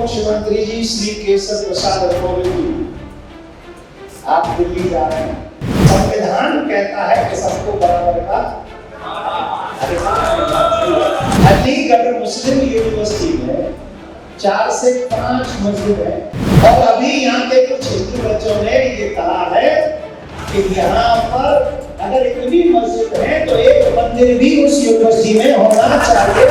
मुख्यमंत्री जी श्री केशव प्रसाद मौर्य जी, आप दिल्ली जा रहे हैं। संविधान कहता है कि सबको बराबर का अधिकार। अलीगढ़ मुस्लिम यूनिवर्सिटी में 4 से 5 मस्जिद है और अभी यहाँ के कुछ हिंदू बच्चों ने ये कहा है कि यहाँ पर अगर इतनी मस्जिद है तो एक मंदिर भी उस यूनिवर्सिटी में होना चाहिए।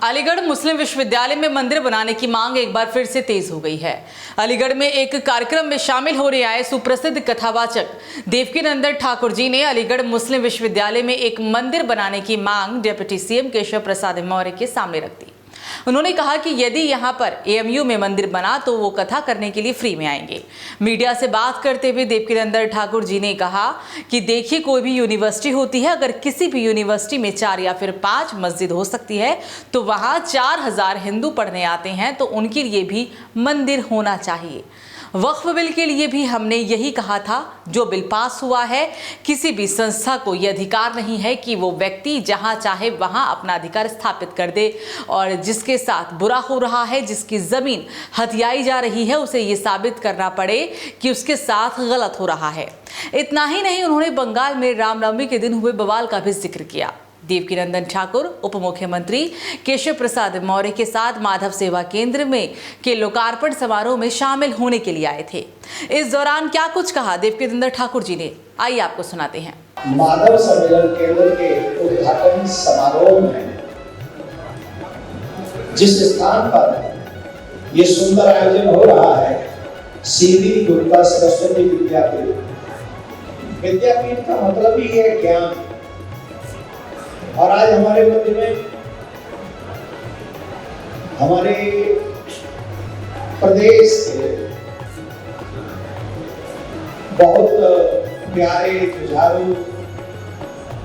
अलीगढ़ मुस्लिम विश्वविद्यालय में मंदिर बनाने की मांग एक बार फिर से तेज हो गई है। अलीगढ़ में एक कार्यक्रम में शामिल होने आए सुप्रसिद्ध कथावाचक देवकीनंदन ठाकुर जी ने अलीगढ़ मुस्लिम विश्वविद्यालय में एक मंदिर बनाने की मांग डिप्टी सीएम केशव प्रसाद मौर्य के सामने रख दी। उन्होंने कहा कि यदि यहां पर एएमयू में मंदिर बना तो वो कथा करने के लिए फ्री में आएंगे। मीडिया से बात करते हुए देवकीनंदन ठाकुर जी ने कहा कि देखिए, कोई भी यूनिवर्सिटी होती है, अगर किसी भी यूनिवर्सिटी में 4 या फिर 5 मस्जिद हो सकती है तो वहां 4000 हिंदू पढ़ने आते हैं तो उनके लिए भी मंदिर होना चाहिए। वक्फ बिल के लिए भी हमने यही कहा था। जो बिल पास हुआ है, किसी भी संस्था को यह अधिकार नहीं है कि वो व्यक्ति जहां चाहे वहां अपना अधिकार स्थापित कर दे और जिसके साथ बुरा हो रहा है, जिसकी जमीन हथियाई जा रही है, उसे ये साबित करना पड़े कि उसके साथ गलत हो रहा है। इतना ही नहीं, उन्होंने बंगाल में रामनवमी के दिन हुए बवाल का भी जिक्र किया। देवकीनंदन ठाकुर उप मुख्यमंत्री केशव प्रसाद मौर्य के साथ माधव सेवा केंद्र में के लोकार्पण समारोह में शामिल होने के लिए आए थे। इस दौरान क्या कुछ कहा देवकीनंदन ठाकुर जी ने, आइए आपको सुनाते हैं। माधव सम्मेलन केंद्र के उद्घाटन समारोह में जिस स्थान पर यह सुंदर आयोजन हो रहा है, सीधी दुर्गा सरस्वती विद्यापीठ। विद्यापीठ का मतलब ही है ज्ञान। और आज हमारे मध्य में हमारे प्रदेश के बहुत प्यारे जुझारू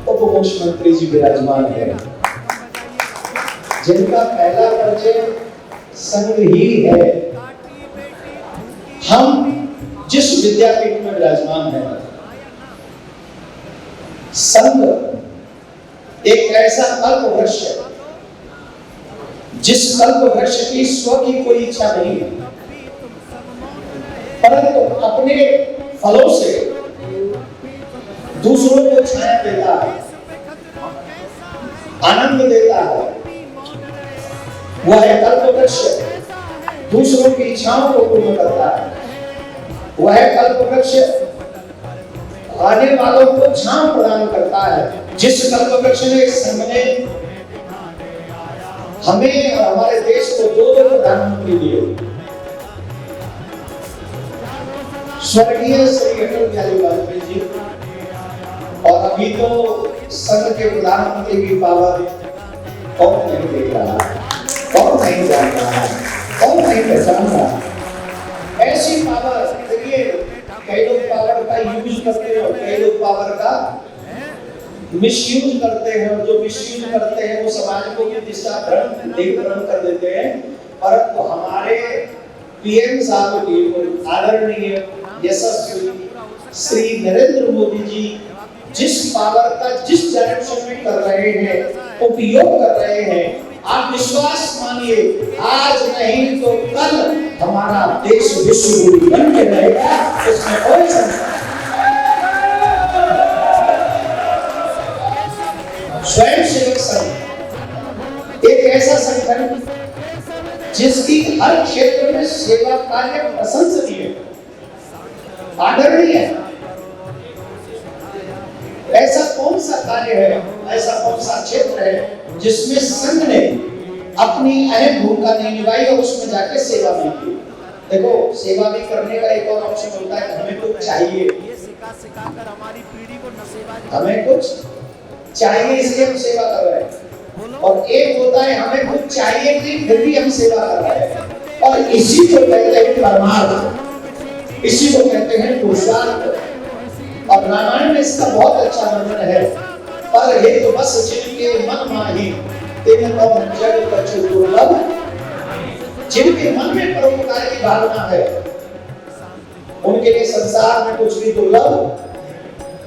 उप मुख्यमंत्री जी विराजमान है, जिनका पहला परिचय संघ ही है। हम जिस विद्यापीठ में विराजमान है, संघ एक ऐसा कल्प वृक्ष है जिस कल्प वृक्ष की स्व की कोई इच्छा नहीं है, परंतु अपने फलों से दूसरों को छाया देता है, आनंद देता है। वह कल्प वृक्ष दूसरों की इच्छाओं को पूर्ण करता है। वह कल्प वृक्ष आने वालों को छांव प्रदान करता है। जिस कल्प वृक्ष ने संघ ने हमें और हमारे देश को 2 प्रधानमंत्री दिए, स्वर्गीय श्री अटल बिहारी वाजपेयी जी, और अभी तो संघ के प्रधानमंत्री की पावर कौन नहीं देख रहा, कौन नहीं जान रहा, कौन नहीं पहचान रहा। ऐसी पावर, देखिए, कई लोग पावर का यूज करते हैं और कई लोग पावर का मिसयूज करते हैं, और जो मिसयूज करते हैं वो समाज को दिशा भ्रम कर देते हैं। परंतु हमारे पीएम साहब की आदरणीय यशस्वी श्री नरेंद्र मोदी जी जिस पावर का जिस डायरेक्शन में कर रहे हैं, उपयोग कर रहे हैं, आप विश्वास मानिए, आज नहीं तो कल हमारा देश विश्व गुरु बन के रहेगा, इसमें कोई संशय। स्वयं सेवक संघ एक ऐसा संगठन जिसकी हर क्षेत्र में सेवा कार्य प्रशंसनीय, आदरणीय है। ऐसा कौन सा कार्य है, ऐसा कौन सा क्षेत्र है जिसमें संघ ने अपनी अहम भूमिका नहीं निभाई और उसमें जाके सेवा भी की। देखो, सेवा भी करने का एक और ऑप्शन होता है कि हमें कुछ चाहिए, हमें कुछ चाहिए इसलिए हम सेवा कर रहे हैं, और एक होता है हमें कुछ चाहिए नहीं फिर भी हम सेवा कर रहे हैं। और इसी को कहते हैं परमार्थ, इसी को कहते हैं पुरुषार्थ। और रामायण में इसका बहुत अच्छा वर्णन है। पर हे तो बस जिनके मन माही तेरे तो जग कछु दुर्लभ जिनके मन में परोपकार की भावना है, उनके लिए संसार में कुछ भी दुर्लभ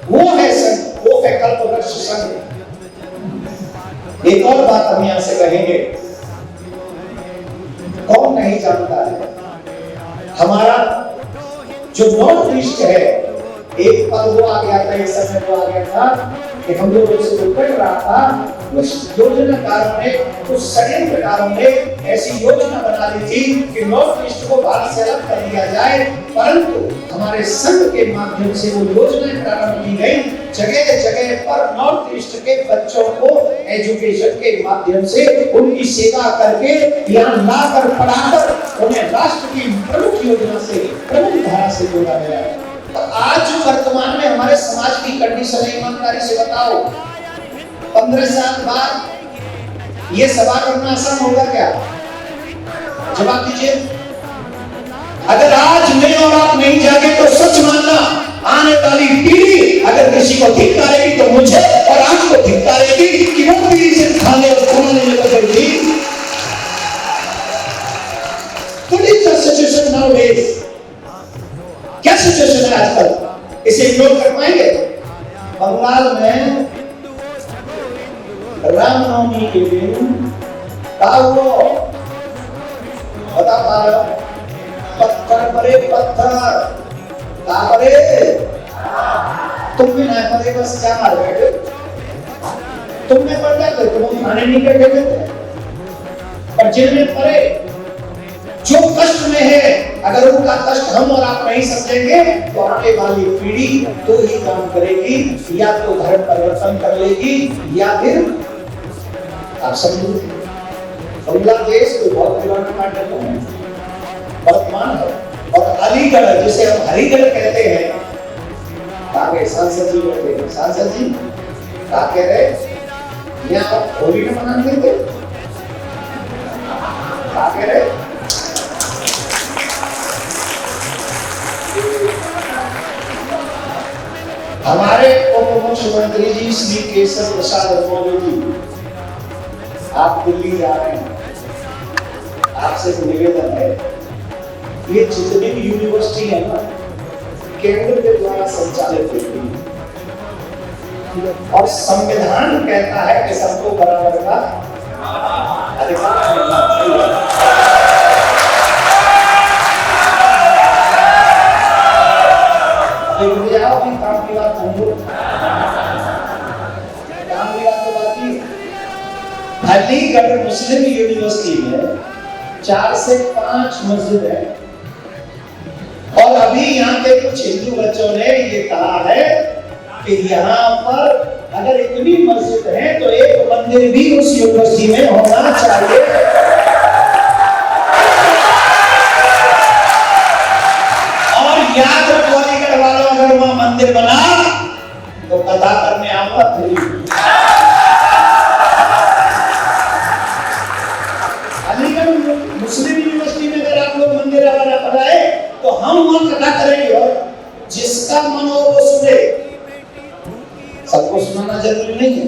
वो है संघ, वो है कल्पवृक्ष संघ। एक और बात हम यहां से कहेंगे, कौन नहीं जानता है हमारा जो नॉर्थ ईस्ट है, एक पल वो आ गया था, एक समय वो आ गया था कि हम लोगों से जो कट रहा था, उस योजनाकारों ने, उस षड्यंत्रकारों ने ऐसी योजना बना दी थी कि नॉर्थ ईस्ट को भारत से अलग कर दिया जाए, परंतु हमारे संघ के माध्यम से वो योजनाएं प्रारंभ की गई। जगह जगह पर नॉर्थ ईस्ट के बच्चों को एजुकेशन के माध्यम से उनकी सेवा करके यहाँ लाकर पढ़ाकर उन्हें राष्ट्र की प्रमुख योजना से, प्रमुख धारा से जोड़ा गया है। आज वर्तमान में हमारे समाज की कंडीशन है, ईमानदारी से बताओ, 15 साल बाद ये सभा करना आसान होगा क्या? जवाब दीजिए। अगर आज मैं और आप नहीं जागे तो सच मानना, आने वाली पीढ़ी अगर किसी को धिक्कारेगी तो मुझे और आपको धिक्कारेगी कि वो पीढ़ी से खाने और खाने में बदल गई। सिचुएशन नाउअडेज, क्या सिचुएशन है आजकल? इसे इग्नोर कर पाएंगे? बंगाल में रामनवमी के दिन बता पा रहे हो, पत्थर परे पत्थर परे, तुम भी ना परे बस क्या मार बैठे, तुम में पड़ जाते, तुम खाने नहीं कर देते, और जिनमें परे जो कष्ट में है, अगर उनका कष्ट हम और आप नहीं समझेंगे तो आने वाली पीढ़ी तो ही काम करेगी, या तो धर्म परिवर्तन कर लेगी या फिर आप समझिए बांग्लादेश को बहुत पुराना नाटक है, वर्तमान है। और अलीगढ़ जिसे हम हरिगढ़ कहते हैं, आगे सांसद जी कहते हैं, सांसद जी क्या कह रहे, यहाँ होली में मना देंगे, क्या कह रहे, हमारे उप मुख्यमंत्री जी श्री केशव प्रसाद मौर्य जी, आप दिल्ली जा रहे हैं, आपसे निवेदन है, ये जितनी भी यूनिवर्सिटी है ना, केंद्र के द्वारा संचालित होती है और संविधान कहता है कि सबको बराबर का अधिकार मिलना चाहिए। काम की बात समझो, काम की बात तो बाकी। अलीगढ़ मुस्लिम यूनिवर्सिटी में 4 से 5 मस्जिद है, और अभी यहाँ के कुछ हिंदू बच्चों ने ये कहा है कि यहाँ पर अगर इतनी मस्जिद है तो एक मंदिर भी उस यूनिवर्सिटी में होना चाहिए। और याद रखो अलीगढ़ वालों, अगर वहां मंदिर बना तो कथा करने आऊंगा फिर। अलीगढ़ मुस्लिम यूनिवर्सिटी में अगर आप लोग मंदिर वगैरह बनाए तो हम वहां कथा करेंगे, और जिसका मन हो वो सुने। सबको सुनाना जरूरी नहीं है,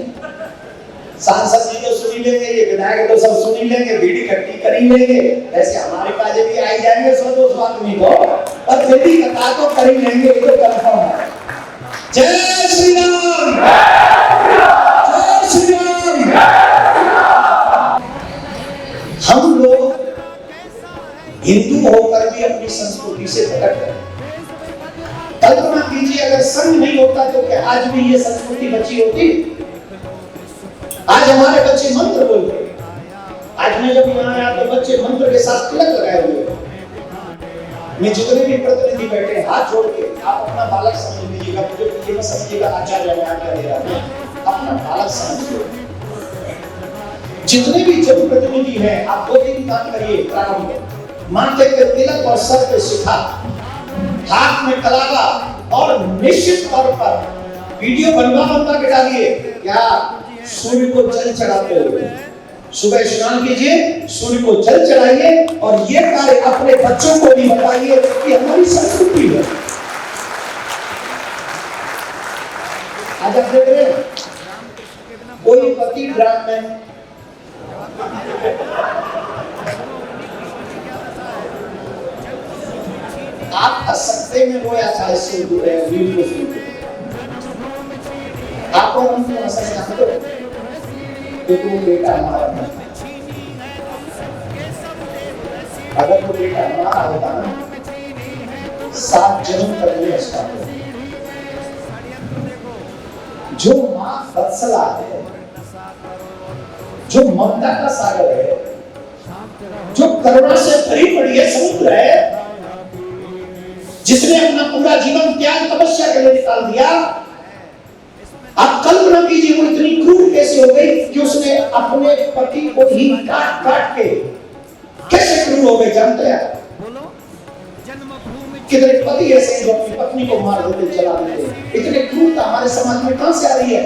सांसद जी तो सुनी लेंगे, ये विधायक तो सब सुनी लेंगे, भीड़ इकट्ठी कर ही लेंगे, ऐसे हमारे पास भी आई जाएंगे 100-200 आदमी को, और फिर भी कथा तो कर ही लेंगे, ये तो कंफर्म है। जय श्री राम, जय श्री राम। हम लोग हिंदू होकर भी अपनी संस्कृति से भटक गए। कल्पना कीजिए अगर संघ नहीं होता तो क्या आज भी ये संस्कृति बची होती? आज हमारे बच्चे मंत्र बोलते, आज मैं जब यहाँ आया तो बच्चे मंत्र के साथ तिलक लगाए हुए। मैं जितने भी प्रतिनिधि बैठे हैं हाथ जोड़ के, आप अपना बालक समझ लीजिएगा, मुझे ये मत समझिएगा आचार्य मैं आज्ञा दे रहा हूं, अपना बालक समझिए। जितने भी जनप्रतिनिधि हैं, आप 2 दिन काम करिए प्रारंभ, माथे पे तिलक और सर पे शिखा, हाथ में कलावा, और निश्चित तौर पर वीडियो बनवा के डालिए। क्या सूर्य को जल चढ़ाते हुए सुबह स्नान कीजिए, सूर्य को जल चढ़ाइए, और ये कार्य अपने बच्चों को भी बताइए कि हमारी संस्कृति है। आज आप देख रहे हैं कोई पति ड्राम में सकते में रोया था इससे वीडियो सुन के। आप और हम क्यों हंसने चाहते हो? क्योंकि वो बेटा हमारा था। अगर वो बेटा हमारा होता ना, 7 जन्म तक नहीं हंसता। जो माँ वत्सला है, जो ममता का सागर है, जो करुणा से भरी पड़ी है, समुद्र है, जिसने अपना पूरा जीवन त्याग तपस्या के लिए निकाल दिया। आप कल्पना कीजिए वो इतनी क्रूर कैसे हो गई कि उसने अपने पति को ही काट काट के कैसे क्रूर हो गए, जानते हैं? कितने पति ऐसे हैं जो अपनी पत्नी को मार देते, जला देते। इतनी क्रूरता हमारे समाज में कहां से आ रही है?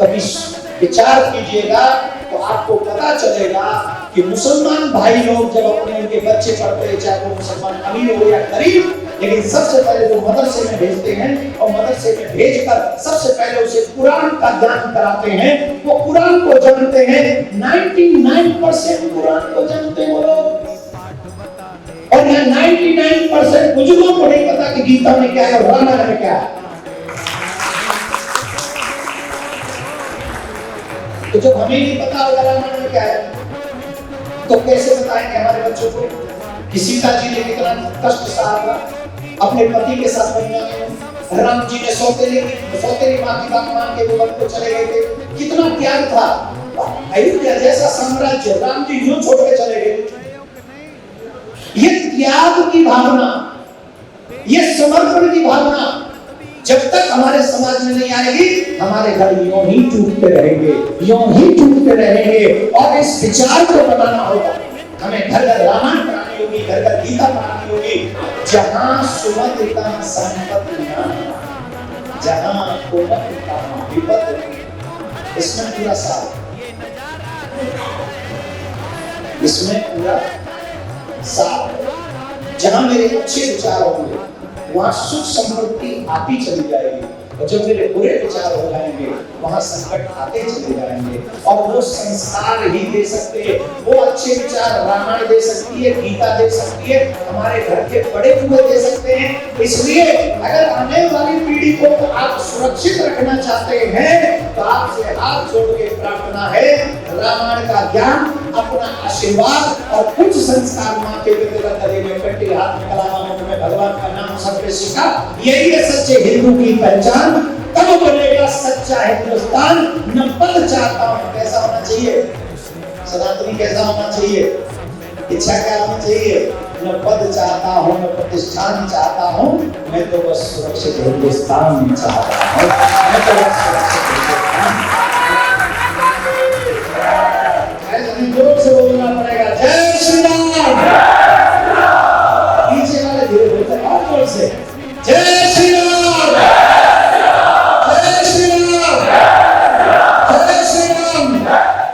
कभी विचार कीजिएगा तो आपको पता चलेगा कि मुसलमान भाई लोग जब अपने उनके बच्चे पढ़ते हैं, चाहे वो मुसलमान अमीर हो या गरीब, लेकिन सबसे पहले वो मदरसे में भेजते हैं और मदरसे में भेजकर सबसे पहले उसे कुरान का ज्ञान कराते हैं। वो कुरान को जानते हैं, 99% कुरान को जानते हैं वो लोग। और यहाँ 99% बुजुर्गों को नहीं पता कि गीता में क्या है और रामायण में क्या है। तो जब हमें नहीं पता होगा रामायण में क्या है, तो कैसे बताएंगे हमारे बच्चों को कि सीता जी ने कितना कष्ट सहा अपने पति के साथ बनने में। राम जी ने सौतेली माँ की बात मान के वो वन को चले गए थे। कितना त्याग था। अयोध्या जैसा साम्राज्य राम जी यूं छोड़ के चले गए। ये त्याग की भावना, ये समर्पण की भावना जब तक हमारे समाज में नहीं आएगी, हमारे घर यूं ही टूटते रहेंगे, यूं ही टूटते रहेंगे। और इस विचार को बनाना होगा, हमें घर घर रामायण पढ़ानी होगी, घर घर गीता पढ़ानी होगी। जहां सुमति का संपत्ति न, जहां कुमति का विपद, इसमें पूरा साथ, इसमें पूरा साथ। जहां मेरे अच्छे विचार होंगे वहां सुख समृद्धि आती चली जाएगी, और जब मेरे बुरे विचार हो जाएंगे वहां संकट आते चले जाएंगे। और वो संस्कार ही दे सकते हैं, वो अच्छे विचार रामायण दे सकती है, गीता दे सकती है, हमारे घर के बड़े हुए दे सकते हैं। इसलिए अगर आने वाली पीढ़ी को आप सुरक्षित रखना चाहते हैं तो आपसे हाथ जोड़ के प्रार्थना है, रामायण का ज्ञान, अपना आशीर्वाद और कुछ संस्कार माँ के गले में कटी, हाथ में कलामा, मुंह में भगवान का नाम सबके सीखा। यही है सच्चे हिंदू की पहचान। तब बनेगा सच्चा हिंदुस्तान। न पद चाहता हूं, कैसा होना चाहिए सनातनी, कैसा होना चाहिए, इच्छा क्या होनी चाहिए? न पद चाहता हूं, न प्रतिष्ठान चाहता हूं, मैं तो बस सुरक्षित हिंदुस्तान चाहता हूं। मैं तो बस सुरक्षित हिंदुस्तान